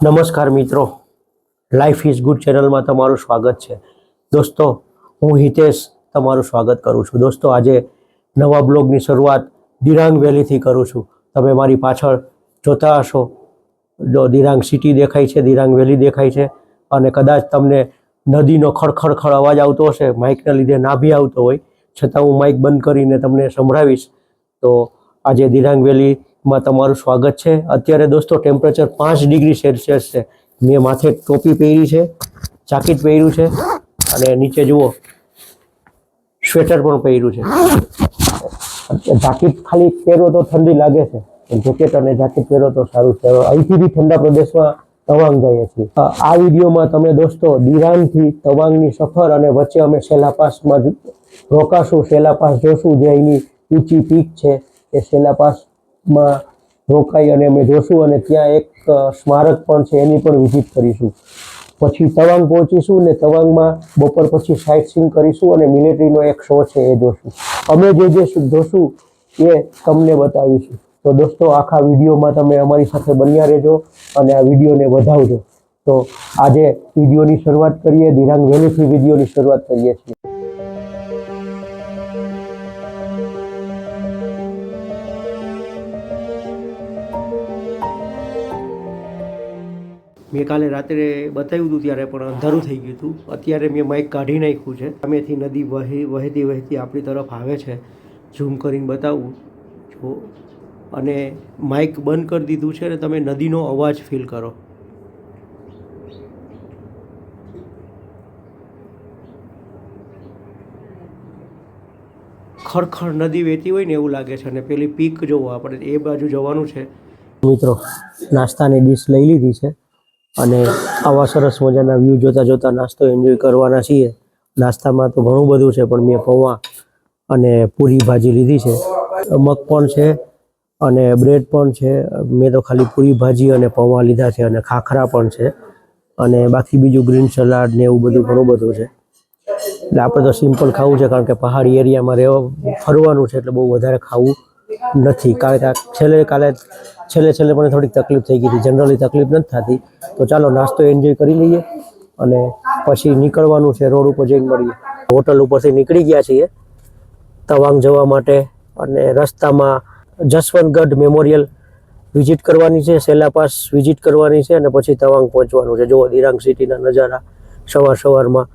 નમસ્કાર મિત્રો, life is good ચેનલમાં તમારું સ્વાગત છે. દોસ્તો, હું હિતેશ તમારું સ્વાગત કરું છું. દોસ્તો, આજે નવા બ્લોગની શરૂઆત દિરાંગ વેલીથી કરું છું. તમે મારી પાછળ જોતા હશો, જો દિરાંગ સિટી દેખાય છે, દિરાંગ વેલી દેખાય છે, અને કદાચ તમને નદીનો ખડખડ અવાજ આવતો હશે. માઇકના લીધે ના બી આવતો હોય, છતાં હું માઇક બંધ કરીને તમને સંભળાવીશ. તો આજે દિરાંગ વેલીમાં તમારું સ્વાગત છે. અત્યારે દોસ્તો ટેમ્પરેચર 5 ડિગ્રી સેલ્સિયસ છે. મેં માથે ટોપી પહેરી છે, જાકીટ પહેર્યું છે, અને નીચે જુઓ સ્વેટર પણ પહેર્યું છે. જાકીટ ખાલી પહેરો તો ઠંડી લાગે છે, જેકેટ અને જાકીટ પહેરો તો સારું છે. અહીંથી બી ઠંડા પ્રદેશમાં તવાંગ જઈએ છીએ. આ વિડીયોમાં તમે દોસ્તો દિરાંગથી તવાંગની સફર અને વચ્ચે અમે સેલાપાસમાં રોકાશું. સેલાપાસ જોશું, જે અહીંની ઊંચી પીક છે. એ સેલાપાસમાં રોકાઈ અને અમે જોશું, અને ત્યાં એક સ્મારક પણ છે, એની પણ વિઝિટ કરીશું. પછી તવાંગ પહોંચીશું ને તવાંગમાં બપોર પછી સાઇટ સીઈંગ કરીશું અને મિલિટરીનો એક શો છે એ જોશું. અમે જે જોશું એ તમને બતાવીશું. તો દોસ્તો, આખા વિડીયોમાં તમે અમારી સાથે બન્યા રહેજો અને આ વિડીયોને વધાવજો. તો આજે વિડીયોની શરૂઆત કરીએ. દિરાંગ વેલીથી વિડીયોની શરૂઆત કરીએ છીએ. મેં કાલે રાત્રે બતાવ્યું હતું ત્યારે પણ અંધારું થઈ ગયું હતું. અત્યારે મેં માઇક કાઢી નાખ્યું છે. સામેથી નદી વહેતી આપણી તરફ આવે છે. ઝૂમ કરીને બતાવું જો, અને માઇક બંધ કરી દીધું છે ને તમે નદીનો અવાજ ફીલ કરો. ખડખડ નદી વહેતી હોય ને એવું લાગે છે. અને પેલી પીક જોવો, આપણે એ બાજુ જવાનું છે. મિત્રો, નાસ્તાની ડીશ લઈ લીધી છે અને આવા સરસ મજાના વ્યૂ જોતા જોતા નાસ્તો એન્જોય કરવાના છીએ. નાસ્તામાં તો ઘણું બધું છે, પણ મેં પૌવા અને પૂરી ભાજી લીધી છે. મગ પણ છે અને બ્રેડ પણ છે. મેં તો ખાલી પૂરી ભાજી અને પૌવા લીધા છે, અને ખાખરા પણ છે, અને બાકી બીજું ગ્રીન સલાડ ને એવું બધું ઘણું બધું છે. એટલે આપણે તો સિમ્પલ ખાવું છે, કારણ કે પહાડી એરિયામાં ફરવાનું છે, એટલે બહુ વધારે ખાવું નથી. છેલ્લે મને થોડીક તકલીફ થઈ ગઈ હતી. જનરલી તકલીફ નથી થતી. તો ચાલો નાસ્તો એન્જોય કરી લઈએ અને પછી નીકળવાનું છે. રોડ ઉપર જઈને મળીએ. હોટલ ઉપરથી નીકળી ગયા છીએ તવાંગ જવા માટે, અને રસ્તામાં જસવંતગઢ મેમોરિયલ વિઝિટ કરવાની છે, સેલાપાસ વિઝિટ કરવાની છે, અને પછી તવાંગ પહોંચવાનું છે. જુઓ દિરાંગ સિટીના નજારા સવારમાં.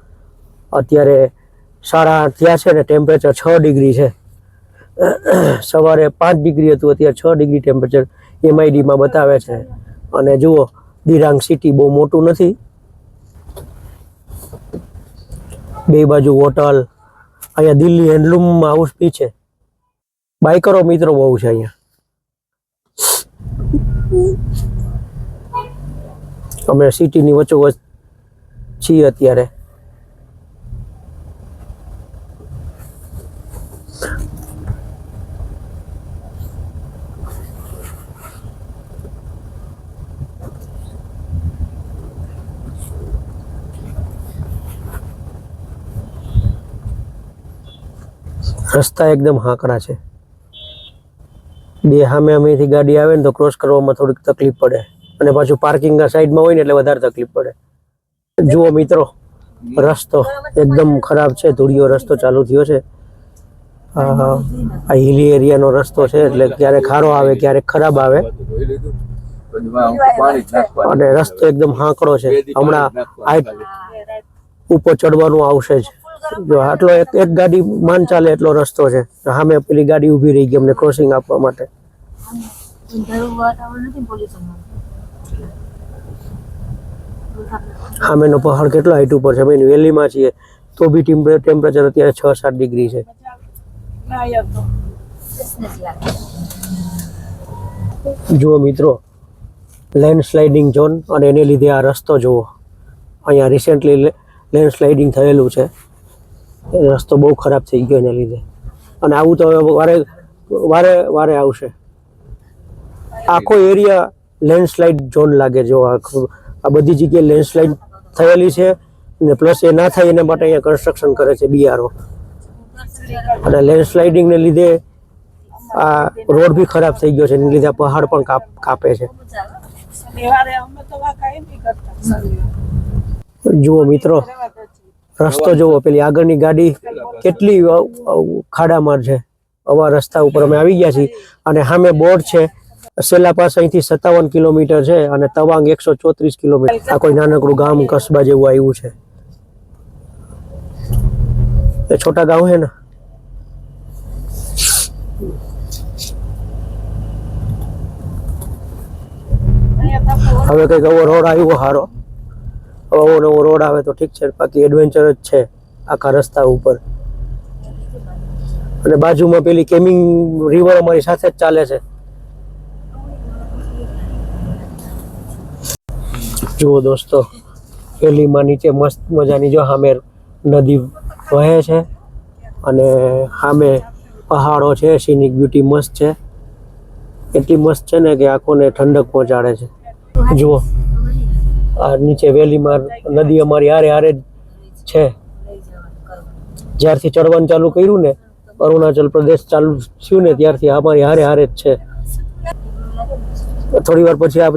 અત્યારે 8:30 થયા છે ને ટેમ્પરેચર 6 ડિગ્રી છે. સવારે 5 ડિગ્રી હતું, અત્યારે 6 ડિગ્રી ટેમ્પરેચર MIDમાં બતાવે છે. અને જુઓ દિરાંગ સિટી બહુ મોટું નથી. બે બાજુ હોટલ. અહીંયા દિલ્હી હેન્ડલૂમ હાઉસ બી છે. બાઇકરો મિત્રો બહુ છે અહીંયા. અમે સિટીની વચ્ચોવચ્ચ છીએ અત્યારે. રસ્તા એકદમ હાંકડા છે. બે સામેથી ગાડી આવે ને તો ક્રોસ કરવામાં થોડીક તકલીફ પડે, અને પાછું પાર્કિંગના સાઈડમાં હોય ને એટલે વધારે તકલીફ પડે. જુઓ મિત્રો, રસ્તો એકદમ ખરાબ છે. ધૂળિયો રસ્તો ચાલુ થયો છે. આ હિલી એરિયાનો રસ્તો છે, એટલે ક્યારેક ખારો આવે, ક્યારેક ખરાબ આવે, અને રસ્તો એકદમ હાંકડો છે. હમણાં ઉપર ચડવાનું આવશે જ. જો આટલો એક ગાડી માન ચાલે એટલો રસ્તો છે. સામે પેલી ગાડી ઊભી રહી ગઈ અમને ક્રોસિંગ આપવા માટે. સામેનો પહાડ કેટલો હાઈટ ઉપર છે. અમે વેલીમાં છીએ તો બી ટેમ્પરેચર અત્યારે 6-7 ડિગ્રી છે. જુઓ મિત્રો, લેન્ડસ્લાઇડિંગ ઝોન, અને એને લીધે આ રસ્તો જુઓ. અહીંયા રિસેન્ટલી લેન્ડસ્લાઇડિંગ થયેલું છે. રસ્તો બહુ ખરાબ થઈ ગયો એને લીધે, અને આવું તો વારે આવશે. આખો એરિયા લેન્ડસ્લાઇડ ઝોન લાગે. જો આ બધી જગ્યાએ લેન્ડસ્લાઇડ થયેલી છે, ને પ્લસ એ ના થાય એના માટે અહીંયા કન્સ્ટ્રક્શન કરે છે BRO. અને લેન્ડસ્લાઇડિંગને લીધે આ રોડ બી ખરાબ થઈ ગયો છે, એની લીધે પહાડ પણ કાપે છે. જુઓ મિત્રો, રસ્તો જુઓ, પેલી આગળની ગાડી કેટલી ખાડામાં છે. આવા રસ્તા ઉપર અમે આવી ગયા છીએ અને સામે બોર્ડ છે સેલા પાસ અહીંથી 57 કિલોમીટર છે અને તવાંગ 134 કિલોમીટર. આ કોઈ નાનકડું ગામ કસ્બા જેવું આવ્યું છે. એ છોટા ગાંવ હે ને. હવે કઈક એવો રોડ આવ્યો સારો. હવે નવો રોડ આવે તો ઠીક છે, બાકી એડવેન્ચર જ છે આખા રસ્તા ઉપર. અને બાજુમાં પેલી કેમિંગ રિવર અમારી સાથે જ ચાલે છે. જુઓ દોસ્તો, પેલીમાં નીચે મસ્ત મજાની જો સામે નદી વહે છે અને સામે પહાડો છે. સીનિક બ્યુટી મસ્ત છે, એટલી મસ્ત છે ને કે આંખોને ઠંડક પહોંચાડે છે. જુઓ આ નીચે વેલીમાં નદી અમારી હારે હારે જ છે. જ્યારથી ચડવાનું ચાલુ કર્યું ને, અરુણાચલ પ્રદેશ ચાલુ થયું ને, ત્યારથી અમારી હારે હારે જ છે. થોડી વાર પછી આ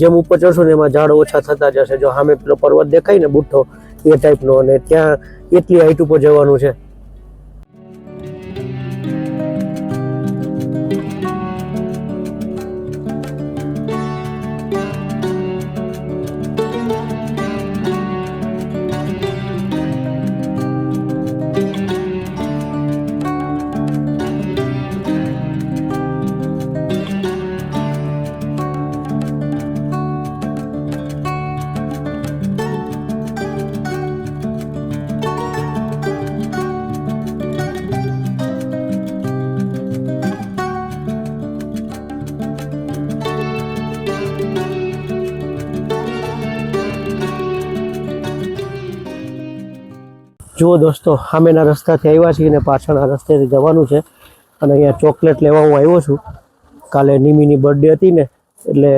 જેમ ઉપર ચડશું ને એમાં ઝાડ ઓછા થતા જશે. જો સામે પેલો પર્વત દેખાય ને બુઠ્ઠો, એ ટાઈપનો, અને ત્યાં એટલી હાઈટ ઉપર જવાનું છે. જુઓ દોસ્તો, સામેના રસ્તાથી આવ્યા છીએ ને પાછળના રસ્તેથી જવાનું છે. અને અહીંયા ચોકલેટ લેવા હું આવ્યો છું. કાલે નિમીની બર્થડે હતી ને, એટલે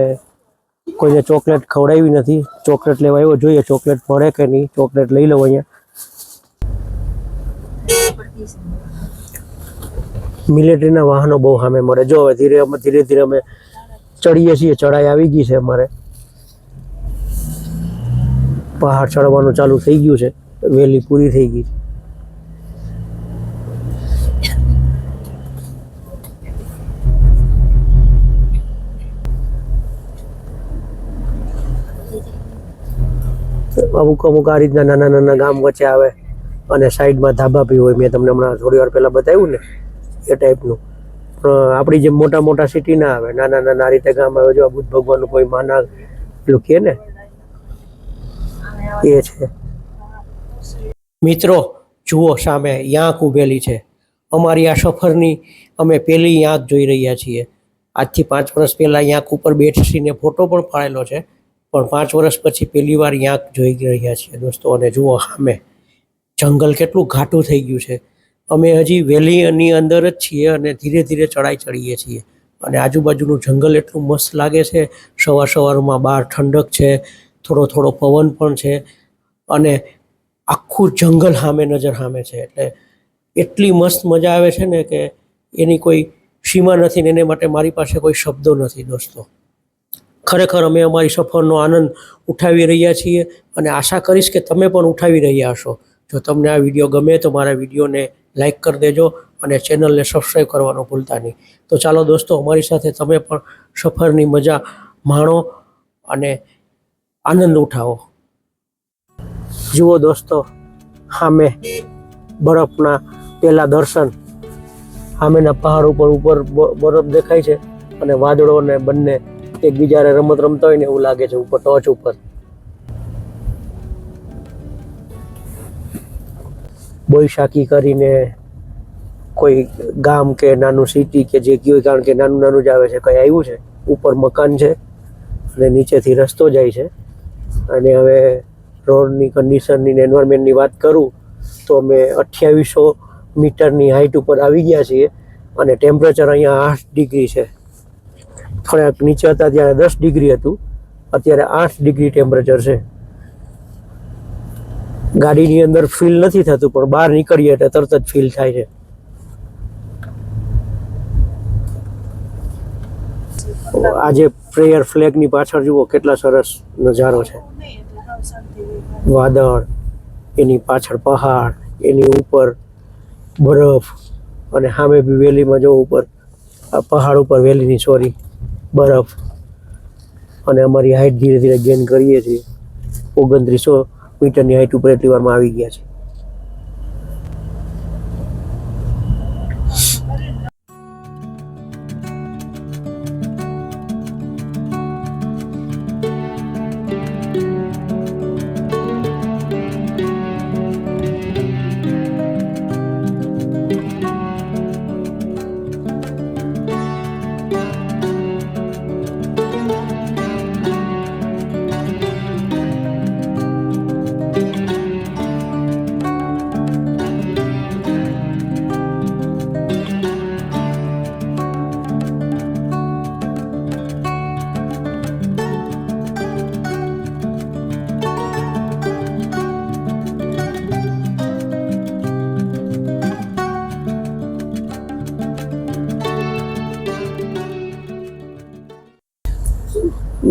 કોઈને ચોકલેટ ખવડાવી નથી. ચોકલેટ લેવા આવ્યો, જોઈએ ચોકલેટ મળે કે નહીં. ચોકલેટ લઈ લઉં. અહીંયા મિલિટરીના વાહનો બહુ સામે મળે. જો હવે ધીરે ધીરે અમે ચડીએ છીએ. ચઢાઈ આવી ગઈ છે અમારે. પહાડ ચડવાનું ચાલુ થઈ ગયું છે. વેલી પૂરી થઈ ગઈ. અમુક આ રીતના નાના નાના ગામ વચ્ચે આવે અને સાઈડમાં ધાબા બી હોય. મેં તમને હમણાં થોડી વાર પહેલા બતાવ્યું ને, એ ટાઈપનું. પણ આપણી જેમ મોટા મોટા સિટી ના આવે, નાના નાના આ રીતે ગામ આવે. જો બુદ્ધ ભગવાનનું કોઈ માના પેલું કહે ને, એ છે. મિત્રો જુઓ, સામે યાંક ઉભેલી છે. અમારી આ સફરની અમે પહેલી યાંક જોઈ રહ્યા છીએ. આજથી 5 વર્ષ પહેલાં યાંક ઉપર બેસીને ફોટો પણ પાડેલો છે, પણ 5 વર્ષ પછી પહેલી વાર યાંક જોઈ રહ્યા છીએ દોસ્તો. અને જુઓ સામે જંગલ કેટલું ઘાટું થઈ ગયું છે. અમે હજી વેલીની અંદર જ છીએ અને ધીરે ધીરે ચડાઈ ચડીએ છીએ. અને આજુબાજુનું જંગલ એટલું મસ્ત લાગે છે. સવારમાં બહાર ઠંડક છે, થોડો થોડો પવન પણ છે અને આખું જંગલ સામે નજર સામે છે. એટલે એટલી મસ્ત મજા આવે છે ને કે એની કોઈ સીમા નથી ને. એને માટે મારી પાસે કોઈ શબ્દો નથી દોસ્તો. ખરેખર અમે અમારી સફરનો આનંદ ઉઠાવી રહ્યા છીએ અને આશા કરીશ કે તમે પણ ઉઠાવી રહ્યા હશો. જો તમને આ વિડીયો ગમે તો મારા વિડીયોને લાઈક કરી દેજો અને ચેનલને સબસ્ક્રાઈબ કરવાનું ભૂલતા નહીં. તો ચાલો દોસ્તો, અમારી સાથે તમે પણ સફરની મજા માણો અને આનંદ ઉઠાવો. જુઓ દોસ્તો, સામે બરફના પેલા દર્શન. સામેના પહાડ ઉપર બરફ દેખાય છે અને વાદળોને બંને એકબીજાને રમત રમતા હોય ને એવું લાગે છે ઉપર ટોચ ઉપર. બોઈશાકી કરીને કોઈ ગામ કે નાનું સિટી કે જે કયો, કારણ કે નાનું નાનું જ આવે છે, કંઈ આવ્યું છે. ઉપર મકાન છે અને નીચેથી રસ્તો જાય છે. અને હવે રોડની કન્ડિશનની એન્વાયરમેન્ટની વાત કરું તો અમે 2800 મીટરની હાઈટ ઉપર આવી ગયા છીએ અને ટેમ્પરેચર અહીંયા 8 ડિગ્રી છે. થોડાક નીચે હતા ત્યારે 10 ડિગ્રી હતું, અત્યારે 8 ડિગ્રી ટેમ્પરેચર છે. ગાડીની અંદર ફીલ નથી થતું, પણ બહાર નીકળીએ એટલે તરત જ ફીલ થાય છે. આજે પ્રેયર ફ્લેગની પાછળ જુઓ કેટલા સરસ નજારો છે. વાદળ, એની પાછળ પહાડ, એની ઉપર બરફ, અને સામે બી વેલીમાં જો ઉપર પહાડ ઉપર વેલીની સોરી બરફ. અને અમારી હાઈટ ધીરે ધીરે ગેન કરીએ છીએ. 2900 મીટરની હાઈટ ઉપર એટલી વારમાં આવી ગયા છે.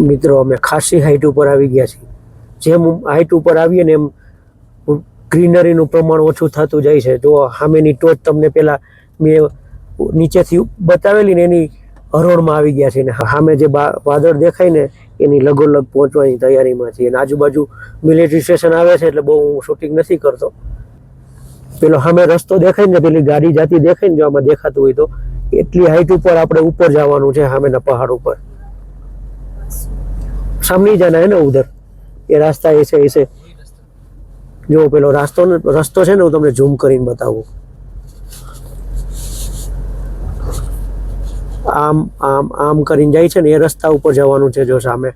મિત્રો અમે ખાસી હાઈટ ઉપર આવી ગયા છીએ. જેમ હાઈટ ઉપર આવીએ ને એમ ગ્રીનરીનું પ્રમાણ ઓછું થતું જાય છે. જો સામેની ટોચ તમને પહેલાં મેં નીચેથી બતાવેલી ને એની હરોળમાં આવી ગયા છે ને સામે જે વાદળ દેખાય ને એની લગોલગ પહોંચવાની તૈયારીમાં છે. અને આજુબાજુ મિલિટરી સ્ટેશન આવે છે એટલે બહુ હું શૂટિંગ નથી કરતો. પેલો સામે રસ્તો દેખાય ને પેલી ગાડી જાતી દેખાય ને જો આમાં દેખાતું હોય તો એટલી હાઈટ ઉપર આપણે ઉપર જવાનું છે સામેના પહાડ ઉપર. सामने ही जाना है ना उधर, ये रास्ता ऐसे ऐसे जो पेलो रस्तो है ना તમને ઝૂમ કરીને બતાવું. આમ આમ આમ કરીને જાય છે ને એ રસ્તા ઉપર જવાનું છે. જો સામે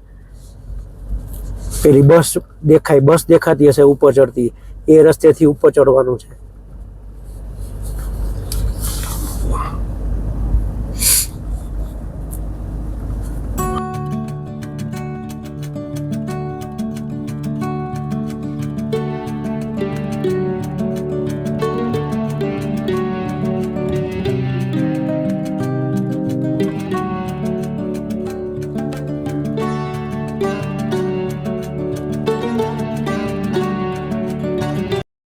પેલી બસ દેખાય, બસ દેખાતી હશે ઉપર ચડતી, એ રસ્તેથી ઉપર ચડવાનું છે.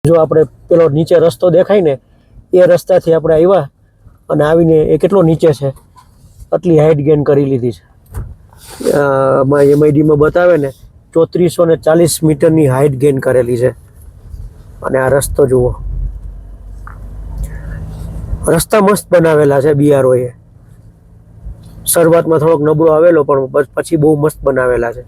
જો આપણે પેલો નીચે રસ્તો દેખાય ને એ રસ્તાથી આપણે આવ્યા અને આવીને એ કેટલો નીચે છે, આટલી હાઈટ ગેન કરી લીધી છે. એમઆઈડીમાં બતાવે ને 3440 મીટરની હાઈટ ગેન કરેલી છે. અને આ રસ્તો જુઓ, રસ્તા મસ્ત બનાવેલા છે બીઆરઓએ. શરૂઆતમાં થોડોક નબળો આવેલો પણ પછી બહુ મસ્ત બનાવેલા છે.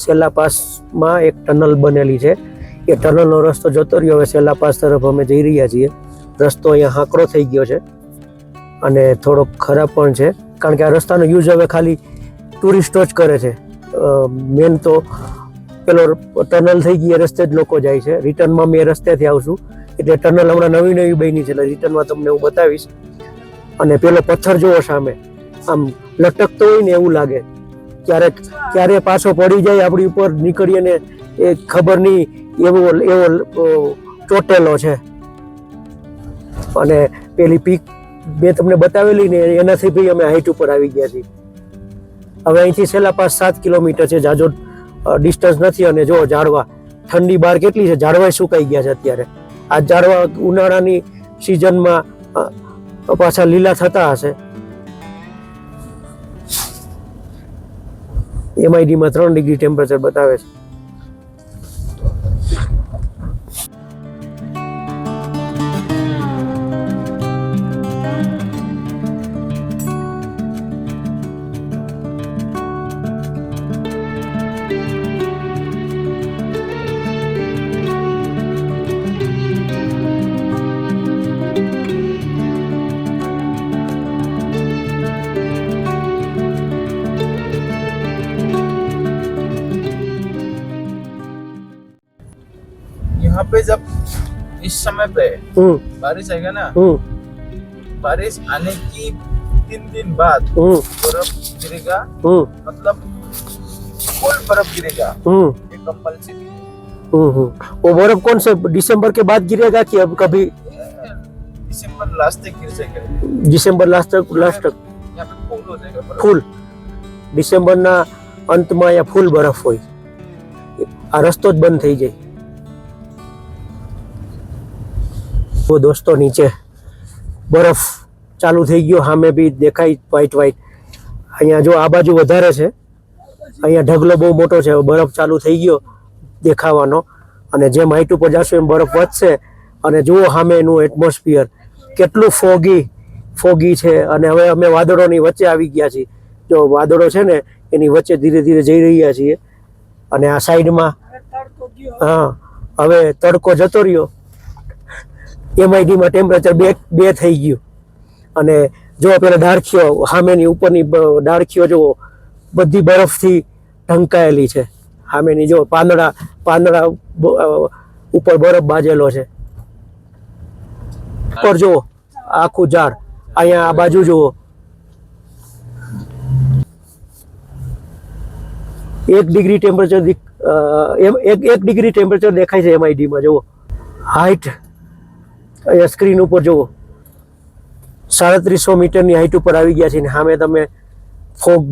સેલા પાસમાં એક ટનલ બનેલી છે. એ ટનલનો રસ્તો જતો રહ્યો. હવે સેલા પાસ તરફ અમે જઈ રહ્યા છીએ. રસ્તો અહીંયા હાંકડો થઈ ગયો છે અને થોડોક ખરાબ પણ છે, કારણ કે આ રસ્તાનો યુઝ હવે ખાલી ટુરિસ્ટો જ કરે છે. મેન તો પેલો ટનલ થઈ ગઈ એ રસ્તે જ લોકો જાય છે. રિટર્નમાં મેં રસ્તેથી આવશું એટલે ટનલ હમણાં નવી નવી બની છે એટલે રિટર્નમાં તમને હું બતાવીશ. અને પેલો પથ્થર જોવો સામે, આમ લટકતો હોય ને એવું લાગે. ક્યારે પાછો પડી જાય આપણી ઉપર નીકળીએ ને એ ખબર નહીં, એવો ચોટેલો છે. અને પેલી પીક મેં તમને બતાવેલી ને એનાથી ભાઈ અમે હાઈટ ઉપર આવી ગયા છીએ. હવે અહીંથી છેલ્લા 5-7 કિલોમીટર છે, જાજો ડિસ્ટન્સ નથી. અને જો ઝાડવા, ઠંડી બહાર કેટલી છે, ઝાડવા સુકાઈ ગયા છે અત્યારે. આ ઝાડવા ઉનાળાની સિઝનમાં પાછા લીલા થતા હશે. એમઆઈડીમાં 3 ડિગ્રી ટેમ્પરેચર બતાવે છે. समय पे बारिश आएगा ना, बारिश आने की 3 दिन बाद बर्फ गिरेगा, मतलब फुल बर्फ गिरेगा, ये कंपल्सरी है। वो बर्फ कौन से दिसंबर के बाद गिरेगा कि अब कभी दिसंबर लास्ट तक गिर जाएगा, दिसंबर लास्ट तक यहाँ पे फुल हो जाएगा बर्फ। फूल ડિસેમ્બરના અંતમાં અહીંયા ફૂલ બરફ હોય, આ રસ્તો જ બંધ થઈ જાય. તો દોસ્તો નીચે બરફ ચાલુ થઈ ગયો, સામે બી દેખાય વ્હાઈટ વ્હાઈટ. અહીંયા જો આ બાજુ વધારે છે, અહીંયા ઢગલો બહુ મોટો છે, બરફ ચાલુ થઈ ગયો દેખાવાનો. અને જેમ હાઈટ ઉપર જશું એમ બરફ વધશે. અને જુઓ સામે એનું એટમોસ્ફિયર કેટલું ફોગી છે. અને હવે અમે વાદળોની વચ્ચે આવી ગયા છીએ. જો વાદળો છે ને એની વચ્ચે ધીરે ધીરે જઈ રહ્યા છીએ. અને આ સાઈડમાં હા હવે તડકો જતો રહ્યો, એમઆઈડીમાં ટેમ્પરેચર બે થઈ ગયું. અને જો પેલા ડાળખીઓ સામેની ઉપરની ડાળખીઓ જુઓ બધી બરફથી ઢંકાયેલી છે. સામેની જો પાંદડા ઉપર બરફ બાજેલો છે. ઉપર જુઓ આખું ઝાડ, અહીંયા આ બાજુ જુઓ 1 ડિગ્રી ટેમ્પરેચર 1 ડિગ્રી ટેમ્પરેચર દેખાય છે એમઆઈડીમાં. જુઓ હાઈટ અહીંયા સ્ક્રીન ઉપર જુઓ 3700 મીટરની હાઈટ ઉપર આવી ગયા છે. ને સામે તમે ફોગ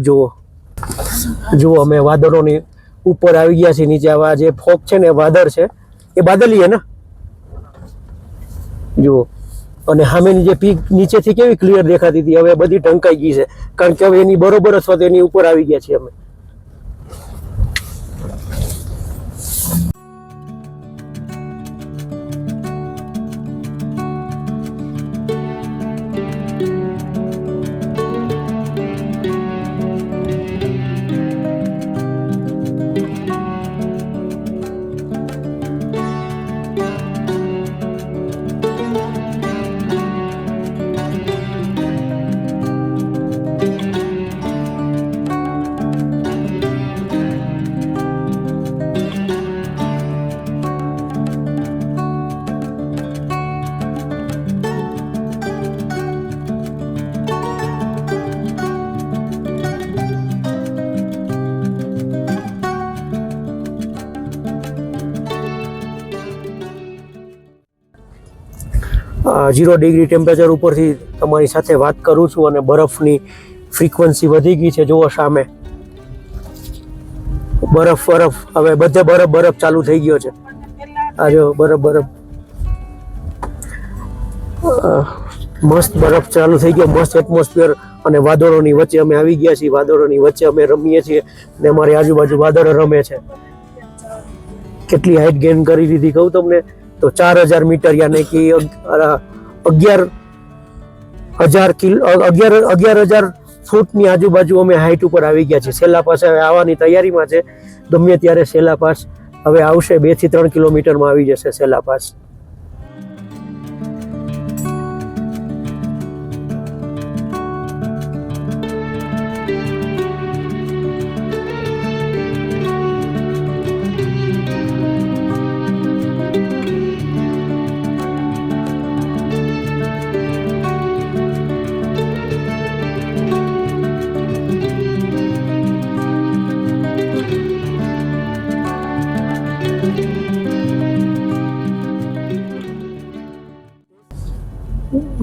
જુઓ અમે વાદળોની ઉપર આવી ગયા છે. નીચે આવા જે ફોગ છે ને વાદળ છે એ બાદલીએ ને જુઓ. અને સામેની જે પીક નીચેથી કેવી ક્લિયર દેખાતી હતી હવે બધી ઢંકાઈ ગઈ છે, કારણ કે હવે એની બરોબર અથવા તો એની ઉપર આવી ગયા છીએ અમે. ઝીરો ડિગ્રી ટેમ્પરેચર ઉપરથી તમારી સાથે વાત કરું છું. અને બરફની ફ્રીક્વન્સી વધી ગઈ છે. જુઓ સામે બરફ હવે બધે બરફ ચાલુ થઈ ગયો છે. આ જો બરફ મસ્ત બરફ ચાલુ થઈ ગયો, મસ્ત એટમોસ્ફિયર. અને વાદળોની વચ્ચે અમે આવી ગયા છીએ, વાદળોની વચ્ચે અમે રમીએ છીએ. ને અમારી આજુબાજુ વાદળો રમે છે. કેટલી હાઈટ ગેઇન કરી દીધી કહું તમને તો 4000 મીટર યાની કે 11,000 ફૂટની આજુબાજુ અમે હાઈટ ઉપર આવી ગયા છીએ. સેલા પાસ હવે આવવાની તૈયારીમાં છે. ગમે ત્યારે સેલા પાસ હવે આવશે, 2 થી 3 કિલોમીટરમાં આવી જશે સેલા પાસ.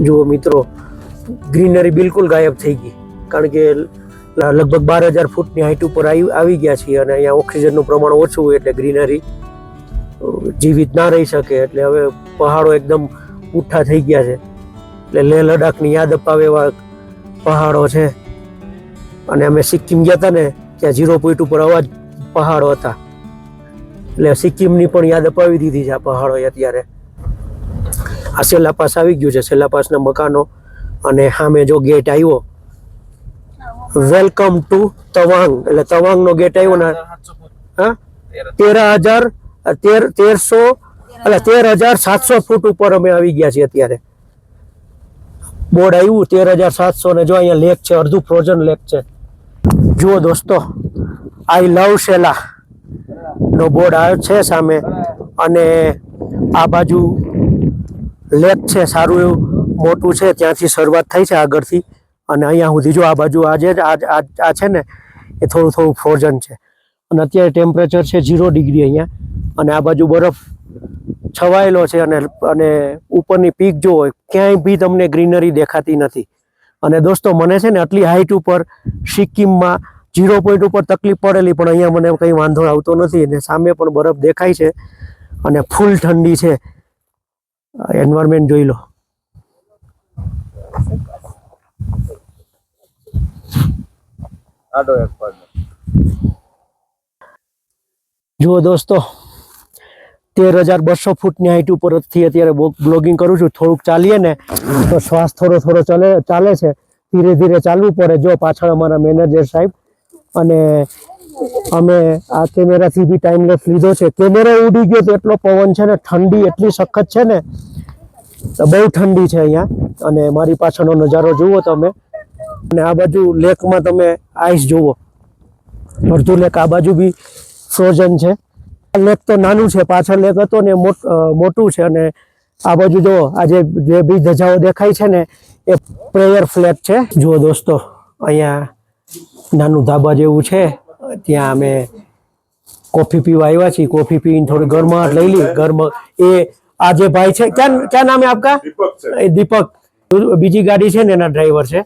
જુઓ મિત્રો ગ્રીનરી બિલકુલ ગાયબ થઈ ગઈ, કારણ કે લગભગ 12,000 ફૂટની હાઈટ ઉપર આવી ગયા છીએ. અને અહીંયા ઓક્સિજનનું પ્રમાણ ઓછું હોય એટલે ગ્રીનરી જીવિત ના રહી શકે. એટલે હવે પહાડો એકદમ ઉઠા થઈ ગયા છે. એટલે લેહ લડાખની યાદ અપાવે એવા પહાડો છે. અને અમે સિક્કિમ ગયા હતા ને ત્યાં 0 પોઈન્ટ ઉપર આવા જ પહાડો હતા. એટલે સિક્કિમની પણ યાદ અપાવી દીધી છે આ પહાડોએ અત્યારે. આ સેલા પાસ આવી ગયું છે, સેલા પાસના મકાનો. અને સામે જો ગેટ આવ્યો, વેલકમ ટુ તવાંગ, એટલે તવાંગનો ગેટ આવ્યો ને. હા 13,700 ફૂટ ઉપર અમે આવી ગયા છીએ અત્યારે. બોર્ડ આવ્યું 13,700 ને જો અહીંયા લેક છે, અડધું ફ્રોઝન લેક છે. જુઓ દોસ્તો આઈ લવ સેલા નો બોર્ડ આવ્યો છે સામે. અને આ બાજુ લેક છે સારું એવું મોટું છે, ત્યાંથી શરૂઆત થઈ છે આગળથી, અને અહીંયા સુધી જો આ બાજુ આ છે ને એ થોડું થોડું ફ્રોઝન છે, અને અત્યારે ટેમ્પરેચર છે 0 ડિગ્રી અહીંયા, અને આ બાજુ બરફ છવાયેલો છે, અને ઉપરની પીક જો ક્યાંય બી તમને ગ્રીનરી દેખાતી નથી. અને દોસ્તો મને છે ને આટલી હાઈટ ઉપર સિક્કિમમાં 0 પોઈન્ટ ઉપર તકલીફ પડેલી, પણ અહીંયા મને કંઈ વાંધો આવતો નથી, અને સામે પણ બરફ દેખાય છે, અને ફૂલ ઠંડી છે. એન્વાયરમેન્ટ જોઈ લો. આડો એક પગ. જુઓ દોસ્તો, 13,200 ફૂટની હાઈટ ઉપરથી અત્યારે બ્લોગિંગ કરું છું. થોડુંક ચાલીએ ને તો શ્વાસ થોડો ચાલે છે, ધીરે ધીરે ચાલવું પડે. જો પાછળ અમારા મેનેજર સાહેબ, અને અમે આ કેમેરાથી બી ટાઈમલેસ લીધો છે. કેમેરા ઉડી ગયો તો એટલો પવન છે ને, ઠંડી એટલી સખત છે ને, બહુ ઠંડી છે અહીંયા. અને મારી પાછળનો નજારો જુઓ તમે, અને આ બાજુ લેકમાં તમે આઈસ જુઓ, અડધું લેક આ બાજુ બી ફ્રોઝન છે. લેક તો નાનું છે, પાછળ લેક હતો ને મોટું છે. અને આ બાજુ જો આ જે બી ધજાઓ દેખાય છે ને એ પ્રેયર ફ્લેગ છે. જુઓ દોસ્તો, અહીંયા નાનું ધાબા જેવું છે, ત્યાં અમે કોફી પીવા આવ્યા છીએ. કોફી પીને થોડી ગરમાહટ લઈ લી. એ આ જે ભાઈ છે, ક્યાં નામ હે આપકા? દીપક. બીજી ગાડી છે ને એના ડ્રાઈવર છે,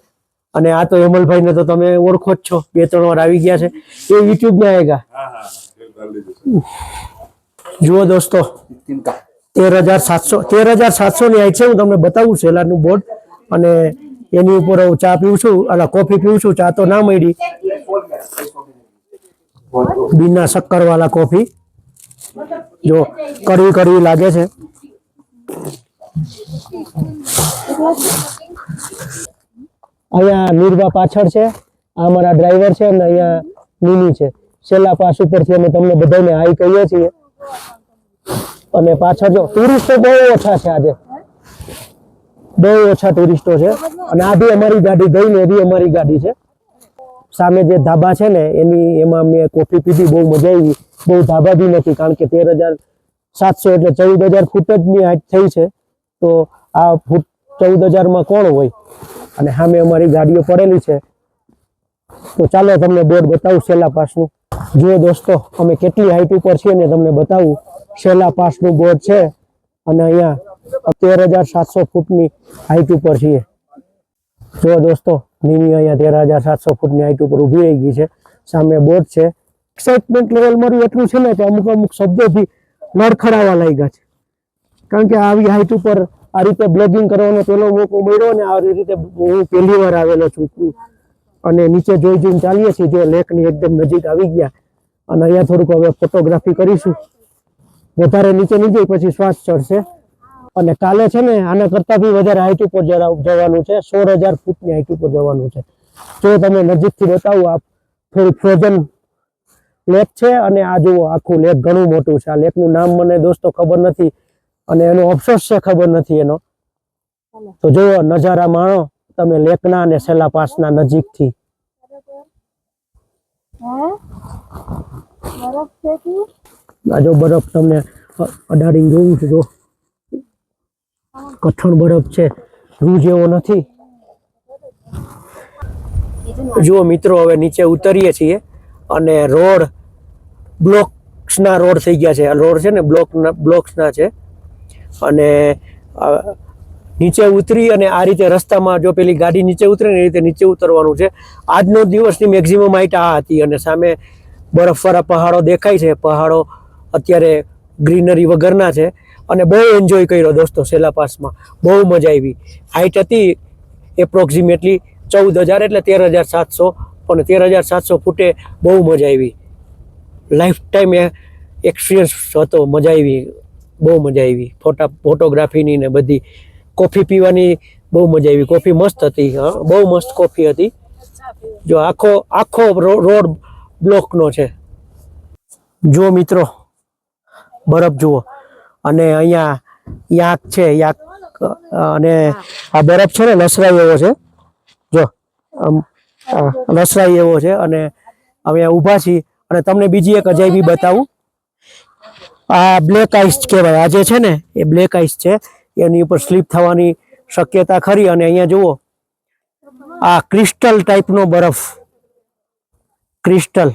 અને આ તો હેમલભાઈ ને તો તમે ઓળખો જ છો, 2-3 વાર આવી ગયા છે. એ યુટ્યુબ में आएगा. જુઓ દોસ્તો, 13,700 ની હાઈટ છે. હું તમને બતાવું સેલાનું બોર્ડ, અને એની ઉપર હું ચા પીવું છું, અલા કોફી પીવું છું. ચા તો ના મળી, बिना शक्कर वाला कॉफी जो कड़वी कड़वी लागे छे। अहींया नीरबा पाछळ छे, आ मारा ड्राइवर छे ने अहींया नीनी छे। छेल्ला पास उपरथी अमे तमने बधाने हाई कहीए छीए। અને પાછળ જો ટુરિસ્ટો બહુ ઓછા છે, આજે બહુ ઓછા ટુરિસ્ટો છે। અને આ બી અમારી ગાડી ગઈ ને, એ બી અમારી ગાડી છે। સામે જે ધાબા છે ને એમાં મેં કોફી પીધી, બહુ મજા આવી। બહુ ધાબા બી નથી, કારણ કે 13,700 એટલે 14,000 ફૂટ જ ની હાઈટ થઈ છે। તો આ ફૂટ 14,000 માં કોણ હોય? અને સામે અમારી ગાડીઓ પડેલી છે। તો ચાલો તમને બોર્ડ બતાવું સેલા પાસનું। જુઓ દોસ્તો, અમે કેટલી હાઈટ ઉપર છીએ ને તમને બતાવું। સેલા પાસનું બોર્ડ છે, અને અહીંયા 13,700 ફૂટની હાઈટ ઉપર છીએ। જુઓ દોસ્તો, નીની અહીંયા 13,700 ફૂટની હાઈટ ઉપર ઊભી રહી ગઈ છે। સામે બોર્ડ છે। એક્સાઇટમેન્ટ લેવલ મારું એટલું છે ને કે અમુક અમુક શબ્દોથી લડખડાવા લાગ્યા છે, કારણ કે આવી હાઈટ ઉપર આ રીતે બ્લોગિંગ કરવાનો પેલો મોકો મળ્યો ને આવી રીતે હું પહેલી વાર આવેલો છું। અને નીચે જોઈ જોઈને ચાલીએ છીએ। જો લેકની એકદમ નજીક આવી ગયા, અને અહીંયા થોડુંક હવે ફોટોગ્રાફી કરીશું। વધારે નીચે નહીં જઈ, પછી શ્વાસ ચડશે। અને કાલે છે ને આના કરતા બી વધારે હાઈટ ઉપર જવાનું છે। 16,000 ફૂટની હાઈટ ઉપર જવાનું છે। જો તમે નજીકથી બતાવું, આ થોડી ફ્રોઝન લેક છે, અને આ જુઓ આખું લેક ઘણું મોટું છે। આ લેકનું નામ મને દોસ્તો ખબર નથી, અને એનો અફસોસ છે ખબર નથી એનો। તો જુઓ નજારા માણો તમે લેકના અને સેલા પાસના નજીકથી। આ જો બરફ તમને અડાડીને જોવું છે। જો કઠણ બરફ છે, રૂ જેવો નથી। જુઓ મિત્રો, હવે નીચે ઉતરીએ છીએ, અને રોડ બ્લોક્સના રોડ થઈ ગયા છે। આ રોડ છે ને બ્લોક્સના છે। અને નીચે ઉતરી અને આ રીતે રસ્તામાં જો પેલી ગાડી નીચે ઉતરે ને એ રીતે નીચે ઉતરવાનું છે। આજનો દિવસની મેક્સિમમ હાઈટ આ હતી, અને સામે બરફવાળા પહાડો દેખાય છે। પહાડો અત્યારે ગ્રીનરી વગરના છે, અને બહુ એન્જોય કર્યો દોસ્તો સેલા પાસમાં। બહુ મજા આવી। હાઈટ હતી એપ્રોક્સિમેટલી 14,000 એટલે 13,700, પણ 13,700 ફૂટે બહુ મજા આવી। લાઈફ ટાઈમ એક્સપિરિયન્સ હતો, મજા આવી, બહુ મજા આવી। ફોટોગ્રાફીની ને બધી, કોફી પીવાની બહુ મજા આવી। કોફી મસ્ત હતી, હા બહુ મસ્ત કોફી હતી। જો આખો રોડ બ્લોકનો છે। જુઓ મિત્રો, બરફ જુઓ, અને અહીંયા યાક છે, યાક, અને આ બરફ છે ને લસરાઈ એવો છે। જો લસરાઈ એવો છે, અને અમે ઊભા છીએ। અને તમને બીજી એક અજાયબી બતાવું। આ બ્લેક આઈસ કહેવાય। આ જે છે ને એ બ્લેક આઈસ છે। એની ઉપર સ્લીપ થવાની શક્યતા ખરી. અને અહીંયા જુઓ આ ક્રિસ્ટલ ટાઈપનો બરફ, ક્રિસ્ટલ,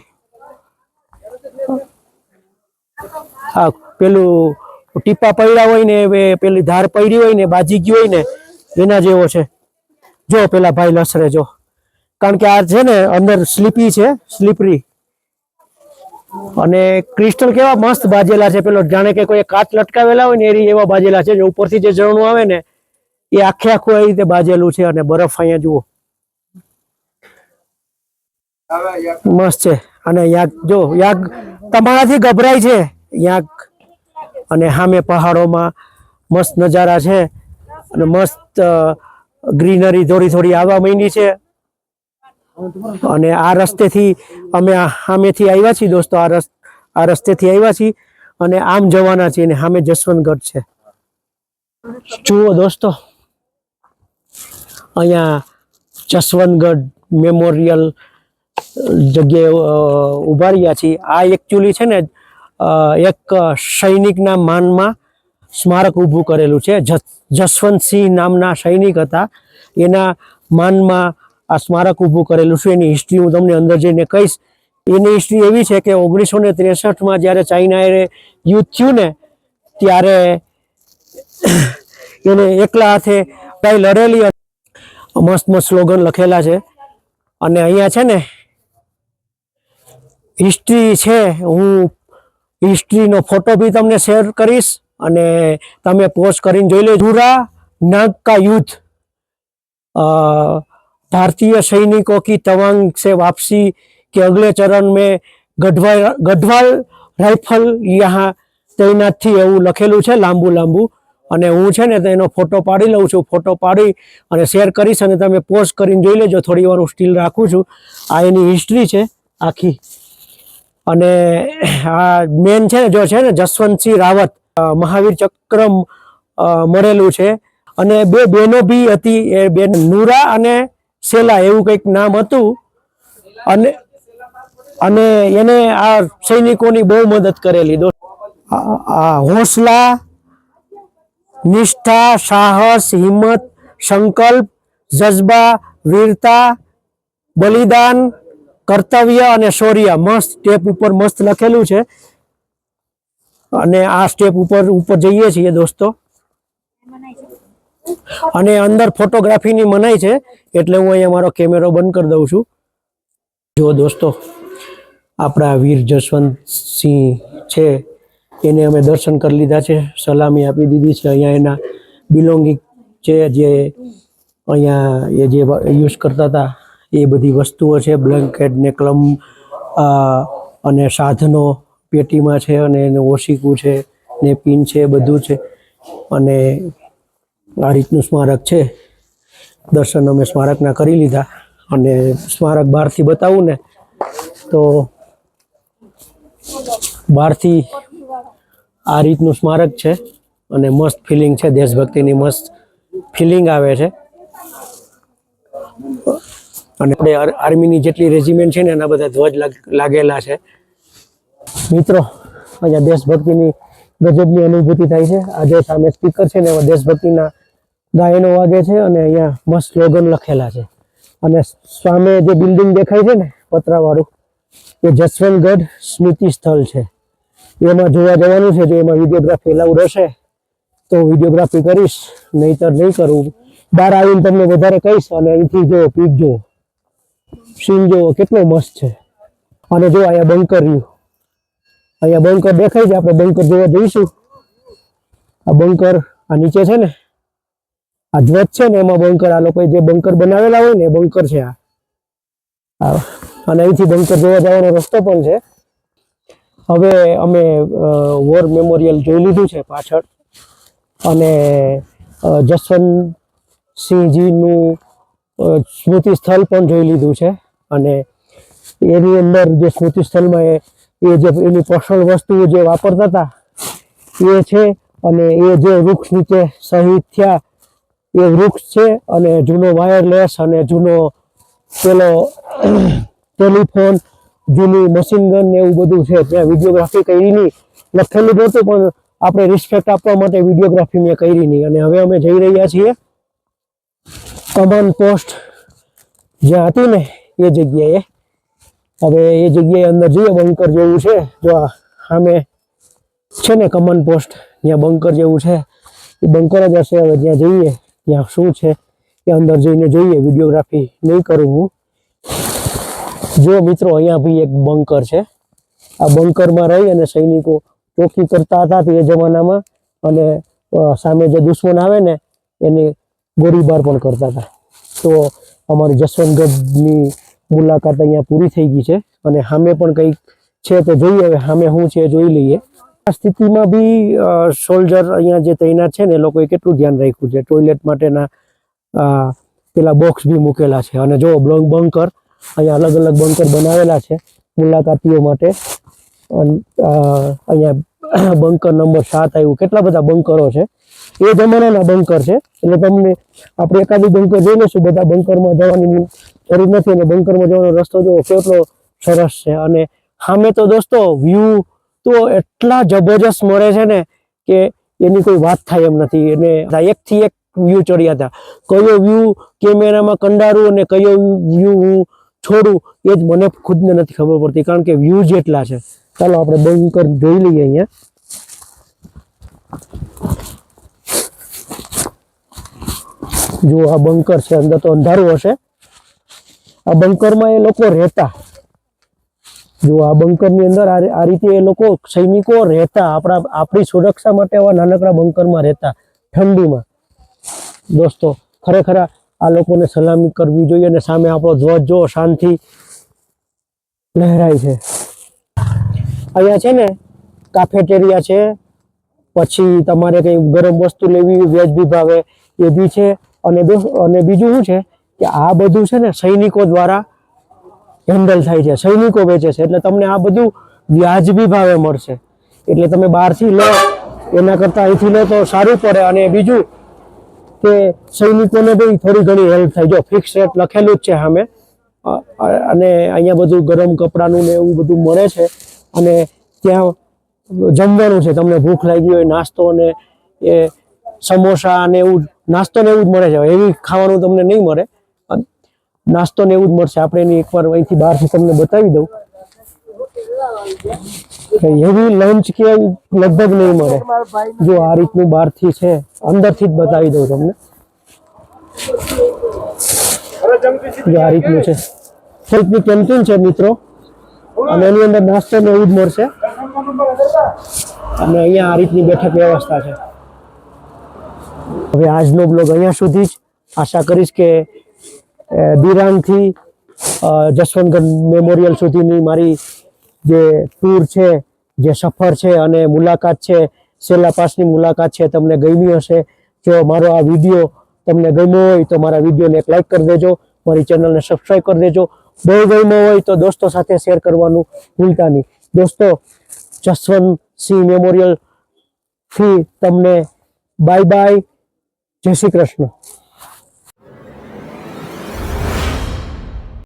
આ પેલું ટીપા પડ્યા હોય ને પેલી ધાર પડી હોય ને બાજી ગઈ હોય ને એના જેવો છે. જો પેલા ભાઈ લસરે જો, કારણ કે આ છે ને અંદર સ્લીપી છે, સ્લીપરી. અને ક્રિસ્ટલ કેવા મસ્ત બાજેલા છે, પેલો જાણે કે કોઈ કાચ લટકાવેલા હોય ને એવા બાજેલા છે. ઉપરથી જે ઝરણું આવે ને એ આખે આખું એ રીતે બાજેલું છે. અને બરફ અહીંયા જુઓ મસ્ત છે. અને યાક જો, યાક તમારાથી ગભરાય છે યાક. અને સામે પહાડોમાં મસ્ત નજારા છે અને મસ્ત ગ્રીનરી થોડી થોડી આવવા માંડી છે. અને આ રસ્તેથી અમે સામેથી આવ્યા છીએ દોસ્તો, આ રસ્તેથી આવ્યા છીએ અને આમ જવાના છીએ. અને સામે જસવંતગઢ છે. જુઓ દોસ્તો, અહીંયા જસવંતગઢ મેમોરિયલ જગ્યાએ ઉભા રહ્યા છીએ. આ એકચ્યુઅલી છે ને એક સૈનિકના માનમાં સ્મારક ઊભું કરેલું છે. જસવંતસિંહ નામના સૈનિક હતા, એના માનમાં આ સ્મારક ઊભું કરેલું છે. એની હિસ્ટ્રી હું તમને અંદર જઈને કહીશ. એની હિસ્ટ્રી એવી છે કે 1963માં જ્યારે ચાઇનાએ યુદ્ધ થયું ને ત્યારે એને એકલા હાથે લડેલી. મસ્ત મસ્ત સ્લોગન લખેલા છે. અને અહીંયા છે ને હિસ્ટ્રી છે, હું હિસ્ટ્રીનો ફોટો બી તમને શેર કરીશ અને તમે પોસ્ટ કરીને જોઈ લેજો. पूरा नाग का युद्ध, भारतीय सैनिकों की तवांग से वापसी के अगले चरण में गढ़वाल राइफल यहाँ तैनात थी એવું લખેલું છે લાંબુ લાંબુ. અને હું છે ને તેનો ફોટો પાડી લઉં છું. ફોટો પાડી અને શેર કરીશ અને તમે પોસ્ટ કરીને જોઈ લેજો. થોડી વાર હું સ્ટીલ રાખું છું. આ એની હિસ્ટ્રી છે આખી. અને આ મેન છે ને જો છે ને જસવંતસિંહ રાવત મહાવીર ચક્ર મળેલું છે. અને બે બહેનો બી હતી, એ બેન નૂરા અને સેલા એવું કંઈક નામ હતું. અને એને આ સૈનિકોની બહુ મદદ કરેલી. આ હોસલા, નિષ્ઠા, સાહસ, હિંમત, સંકલ્પ, જજ્બા, વીરતા, બલિદાન, કર્તવ્ય અને શૌર્ય મસ્ત સ્ટેપ ઉપર મસ્ત લખેલું છે. અને આ સ્ટેપ ઉપર જઈએ છીએ દોસ્તો. અને અંદર ફોટોગ્રાફીની મનાઈ છે એટલે હું અહીંયા મારો કેમેરો બંધ કરી દઉં છું. જો દોસ્તો, આપણા વીર જસવંતસિંહ છે એને અમે દર્શન કરી લીધા છે, સલામી આપી દીધી છે. અહીંયા એના બિલોંગિંગ છે જે અહીંયા એ જે યુઝ કરતા હતા એ બધી વસ્તુઓ છે. બ્લેન્કેટ ને ક્લમ અને સાધનો પેટીમાં છે. અને એનું ઓશીકું છે ને પિન છે, બધું છે. અને આ રીતનું સ્મારક છે. દર્શન અમે સ્મારકના કરી લીધા. અને સ્મારક બહારથી બતાવું ને તો બહારથી આ રીતનું સ્મારક છે. અને મસ્ત ફિલિંગ છે, દેશભક્તિની મસ્ત ફિલિંગ આવે છે. અને આપણે આર્મીની જેટલી રેજિમેન્ટ છે ને એના બધા ધ્વજ લાગેલા છે. મિત્રો, અહીંયા દેશભક્તિની ગજબની અનુભૂતિ થાય છે. આ જે સામે સ્પીકર છે ને એમાં દેશભક્તિના ગાયનો વાગે છે. અને અહીંયા મસ્ત સ્લોગન લખેલા છે. અને સામે જે બિલ્ડિંગ દેખાય છે ને પતરાવાળું, એ જસવંતગઢ સ્મૃતિ સ્થળ છે. એમાં જોવા જવાનું છે. જો એમાં વિડીયોગ્રાફી એલાઉડ હશે તો વિડીયોગ્રાફી કરીશ, નહીતર નહીં કરું. બહાર આવીને તમને વધારે કહીશ. અને અહીંથી જો પીક જુઓ, સીન જુઓ કેટલો મસ્ત છે. અને જો અહીંયા બંકર રહ્યું, અહીંયા બંકર દેખાય છે. આપણે બંકર જોવા જઈશું. આ બંકર આ નીચે છે ને આ ધ્વજ છે ને એમાં બંકર, આ લોકોએ જે બંકર બનાવેલા હોય ને એ બંકર છે આ. અને અહીંથી બંકર જોવા જવાનો રસ્તો પણ છે. હવે અમે વોર મેમોરિયલ જોઈ લીધું છે પાછળ. અને જસવંતસિંહજીનું સ્મૃતિ સ્થળ પણ જોઈ લીધું છે. અને એની અંદર જે સ્મૃતિ સ્થળમાં એ જે એની પર્સનલ વસ્તુઓ જે વાપરતા હતા એ છે. અને એ જે વૃક્ષ નીચે શહીદ થયા એ વૃક્ષ છે. અને જૂનો વાયરલેસ અને જૂનો પેલો ટેલિફોન, જૂની મશીન ગન ને એવું બધું છે. ત્યાં વિડીયોગ્રાફી કરી નહીં, લખેલું નહોતું પણ આપણે રિસ્પેક્ટ આપવા માટે વિડીયોગ્રાફી મેં કરી નહીં. અને હવે અમે જઈ રહ્યા છીએ કમાન પોસ્ટ જ્યાં હતી ને એ જગ્યાએ. હવે એ જગ્યાએ અંદર જઈએ, બંકર જેવું છે. જો સામે છે ને કમાન પોસ્ટ, ત્યાં બંકર જેવું છે. એ બંકર જ હશે. હવે જ્યાં જઈએ ત્યાં શું છે એ અંદર જઈને જોઈએ. વિડીયોગ્રાફી નહીં કરું હું. જો મિત્રો, અહીંયા બી એક બંકર છે. આ બંકરમાં રહી અને સૈનિકો ચોકી કરતા હતા તે જમાનામાં, અને સામે જે દુશ્મન આવે ને એને ગોળીબાર પણ કરતા હતા. તો અમારી જસવંતગઢની મુલાકાત અહીંયા પૂરી થઈ ગઈ છે. અને સામે પણ કંઈક છે તો જોઈએ. હવે સામે શું છે જોઈ લઈએ. આ સ્થિતિમાં બી સોલ્જર અહીંયા જે તૈનાત છે ને એ લોકોએ કેટલું ધ્યાન રાખ્યું છે. ટોયલેટ માટેના પેલા બોક્સ બી મૂકેલા છે. અને જો બંકર, અહીંયા અલગ અલગ બંકર બનાવેલા છે મુલાકાતીઓ માટે. અહીંયા બંકર નંબર 7 આવ્યું. કેટલા બધા બંકરો છે. એ જમાનાના બંકર છે. એટલે તમને આપણે એકાદી બંકર જોઈ લઈશું. બધા બંકરમાં જવાની જરૂર નથી. અને બંકરમાં જવાનો રસ્તો જો કેટલો સરસ છે. અને સામે તો દોસ્તો વ્યૂ તો એટલા જબરજસ્ત મળે છે ને કે એની કોઈ વાત થાય એમ નથી. અને એકથી એક વ્યૂ ચડ્યા હતા. કયો વ્યૂ કેમેરામાં કંડારું અને કયો વ્યૂ હું છોડું એ જ મને ખુદને નથી ખબર પડતી, કારણ કે વ્યૂ જેટલા છે. ચાલો આપણે બંકર જોઈ લઈએ. અહીંયા જો આ બંકર છે. અંદર તો અંધારું હશે. આ બંકરમાં એ લોકો રહેતા. જો આ બંકરની અંદર આ રીતે એ લોકો સૈનિકો રહેતા. આપણી સુરક્ષા માટે આવા નાનકડા બંકરમાં રહેતા ઠંડીમાં. દોસ્તો ખરેખર આ લોકોને સલામી કરવી જોઈએ. અને સામે આપણો ધ્વજ જો શાંતિ લહેરાય છે. અહીંયા છે ને કાફેટેરિયા છે. પછી તમારે કંઈ ગરમ વસ્તુ લેવી, વેજ બી ભાવે એ બી છે. અને બીજું શું છે કે આ બધું છે ને સૈનિકો દ્વારા હેન્ડલ થાય છે. સૈનિકો વેચે છે. એટલે તમને આ બધું વ્યાજબી ભાવે મળશે. એટલે તમે બહારથી લો એના કરતાં અહીંથી લો તો સારું પડે. અને બીજું કે સૈનિકોને બી થોડી ઘણી હેલ્પ થાય. જો ફિક્સ રેટ લખેલું જ છે સામે. અને અહીંયા બધું ગરમ કપડાનું ને એવું બધું મળે છે. અને ત્યાં જમવાનું છે. તમને ભૂખ લાગી હોય, નાસ્તો ને એ સમોસા ને એવું, નાસ્તો ને એવું જ મળે છે. એવી ખાવાનું તમને નહીં મળે. નાસ્તો ને એવું જ મળશે. આપણે એની એકવાર અહીંથી બહારથી તમને બતાવી દઉં. એવી લંચ કે લગભગ નહીં મળે. જો આ રીતનું બહારથી છે. અંદરથી જ બતાવી દઉં તમને. જો આ રીતનું છે. રીતની કેન્ટીન છે મિત્રો. અને એની અંદર નાસ્તો ને એવું જ મળશે. અને અહીંયા આ રીતની બેઠક વ્યવસ્થા છે. હવે આજનો બ્લોગ અહીંયા સુધી જ. આશા કરીશ કે દિરાંગથી જસવંતગઢ મેમોરિયલ સુધીની મારી જે ટૂર છે, જે સફર છે અને મુલાકાત છે, સેલા પાસની મુલાકાત છે, તમને ગમી હશે. જો મારો આ વિડીયો તમને ગમ્યો હોય તો મારા વિડીયોને એક લાઈક કરી દેજો. મારી ચેનલને સબસ્ક્રાઈબ કરી દેજો. બહુ ગમ્યો હોય તો દોસ્તો સાથે શેર કરવાનું ભૂલતા નહીં. દોસ્તો જસવંતસિંહ મેમોરિયલ થી તમને બાય બાય. જય શ્રી કૃષ્ણ.